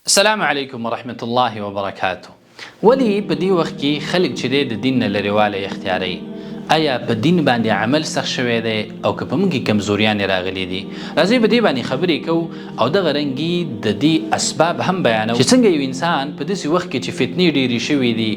السلام علیکم ورحمة الله وبرکاته. ولی په دې وخت کې خلک چې د دین نه لرېوالی اختیاروي، آیا په دین باندې عمل سخت شوی دی او که په موږ کې کمزوریانې راغلي دي؟ راځئ په دې باندې خبرې کوو او دغه رنګې د دې اسباب هم بیانوو چې څنګه یو انسان په داسې وخت کې چې فتنې ډېرې شوي دي،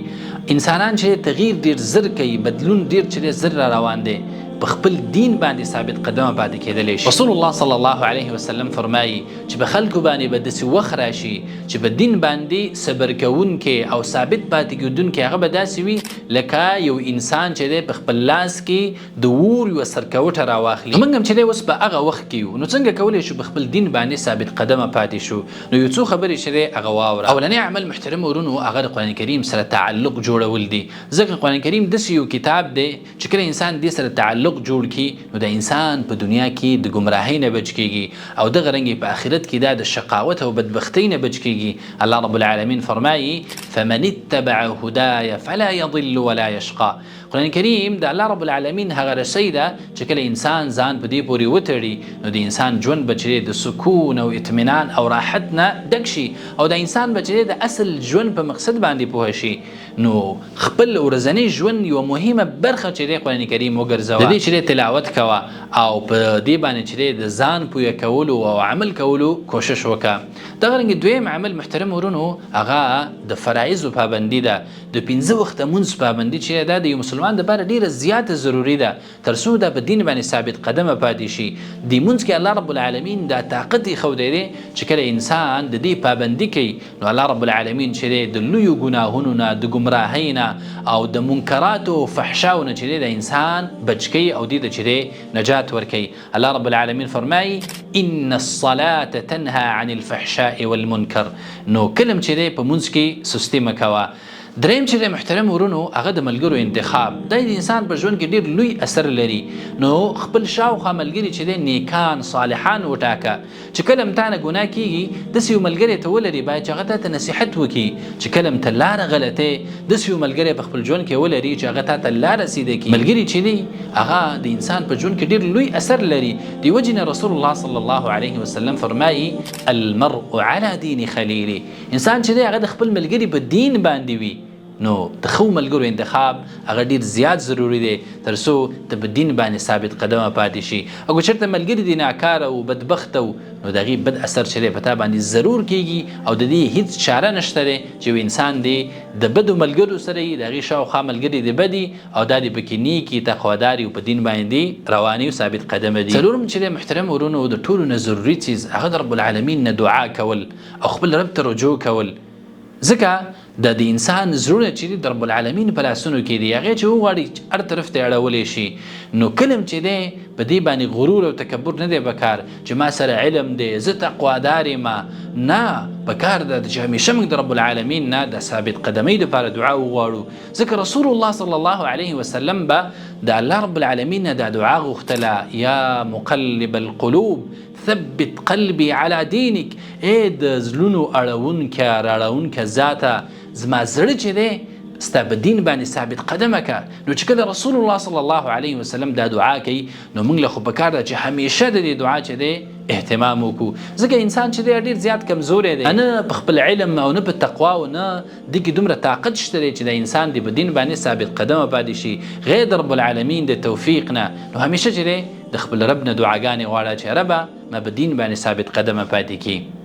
انسانان چې تغییر ډېر زر کوي، بدلون ډېر چې زر را روان دی، په خپل دین باندې ثابت قدمه پاتې کېدلی شي. رسول الله صلی الله علیه وسلم فرمایي چې په خلکو باندې به داسې وخت راشي چې په دین باندې صبر کوونکی او ثابت پاتې کېدونکی هغه به داسې وي لکه یو انسان چې دی په خپل لاس کې د اور یوه سرکوټه راواخلي. موږ هم چې دی اوس په هغه وخت کې یو، نو څنګه کولی شو په خپل دین باندې ثابت قدمه پاتې شو؟ نو یو څو خبرې چې دی هغه واوره. اولنی عمل محترم ورونو هغه د قرآن کریم سره تعلق جوړول دي، ځکه قرآن کریم داسې یو کتاب دی چې کله انسان دې سره تعلق جوړ کی نو د انسان په دنیا کې د گمراهۍ نه بچ کیږي او دغه رنګ په آخرت کې دا د شقاوت او بدبختۍ نه بچ کیږي. الله رب العالمین فرمایي فمن اتبع هداي فلا يضل ولا يشقى. قرآن کریم د الله رب العالمین هغه رسۍ ده چې کله انسان ځان په دې پورې وتړي نو د انسان ژوند به چې د سکون او اطمینان او راحت نه ډک شي او د انسان به چې د اصل ژوند په مقصد باندې پوه شي. نو خپل ورځنی ژوند یوه مهمه برخه چې د قرآن کریم وګرځوه، د دې چې تلاوت کوه او په دې باندې چې د ځان پوهه کولو او عمل کولو کوشش وکړه. دغه رنګ دویم عمل محترم ورونو هغه د فرایضو پابندي ده، د 5 وخته مونځ پابندي چې دا د یو مسلمان دپاره ډېره زیاته ضروري ده تر څو دا په دین باندې ثابت قدمه پاتې شي. د مونځ کې الله رب العالمین دا طاقت ایښودی دی چې کله انسان د دې پابندي کوي نو الله رب العالمین چې دی د لویو ګناهونو نه، د ګمراهۍ نه او د منکراتو او فحشاو نه چې دی د انسان بچ کوي او دې ته چې دی نجات ورکوي. الله رب العالمین فرمایي ان الصلاة تنهى عن الفحشاء والمنکر. نو کلم چې دی په مونځ کې سستي مه کوه. دریم چې د محترم ورونو هغه د ملګرو انتخاب، دا د انسان په ژوند کې ډېر لوی اثر لري. نو خپل شاوخوا ملګري چې دی نیکان صالحان وټاکه چې کله م تا نه ګناه کېږي داسې یو ملګری ته ولري باید چې هغه تا ته نصیحت وکړي چې کله م ته لاره غلطې، داسې یو ملګری په خپل ژوند کې ولري چې هغه تا ته لاره سیده کړي. ملګري چې دی هغه د انسان په ژوند کې ډېر لوی اثر لري. دې وجې نه رسول الله صلی الله علیه وسلم فرمایي المرء على دین خلیله. انسان چې دی هغه د خپل ملګري په دین باندې وي. نو د ښو ملګرو انتخاب هغه ډېر زیات ضروري دی تر څو ته په دین باندې ثابت قدمه پاتې شي. او که چېرته ملګري دي ناکاره او بدبخته نو د هغې بد اثر چې دی په تا باندې ضرور کېږي او د دې هېڅ چاره نشته دی چې یو انسان دی د بدو ملګرو سره یي، د هغې شاوخوا ملګري د بدي او دا د پکې نیکي تقواداري او په دین باندې رواني او ثابت قدمه دي. څلورم چې دی محترم ورونو د ټولو نه ضروري څیز هغه د رب العالمین نه دعا کول او خپل رب ته رجوع کول، ځکه د انسان زړونه چې دي د رب العالمین په لاسونو کې دي، هغې چې وغواړي هر طرف ته اړولی شي. نو کلم چې دی په دې باندې غرور او تکبر نه دی پکار چې ما سره علم دی، زه تقوادار یم، نه پکار ده چې همیشه موږ د رب العالمین نه د ثابت قدمۍ دپاره دعا وغواړو. ځکه رسول الله صلی الله علیه وسلم به د الله رب العالمین نه دا دعا غوښتله یا مقلب القلوب ثبت قلبي على دينك. د زړونو اړونکه راړونکه ذاته زما زړه چې دی ستا په دین باندې ثابت قدمه که. نو چې کله رسول الله صلی الله علیه وسلم دا دعا کوي نو موږ له خو پکار ده چې همیشه د دې دعا چې دی اهتمام وکړو، ځکه انسان چې دی ډېر زیات کمزوری دی، نه په خپل علم او نه په تقوا او نه دې کې دومره طاقت شته دی چې د انسان دی په دین باندې ثابت قدمه پاتې شي غیر د رب العالمین د توفیق نه. نو همیشه چې دی د خپل رب نه دعاګانې غواړه چې ربه ما په دین باندې ثابت قدمه پاتې کړي.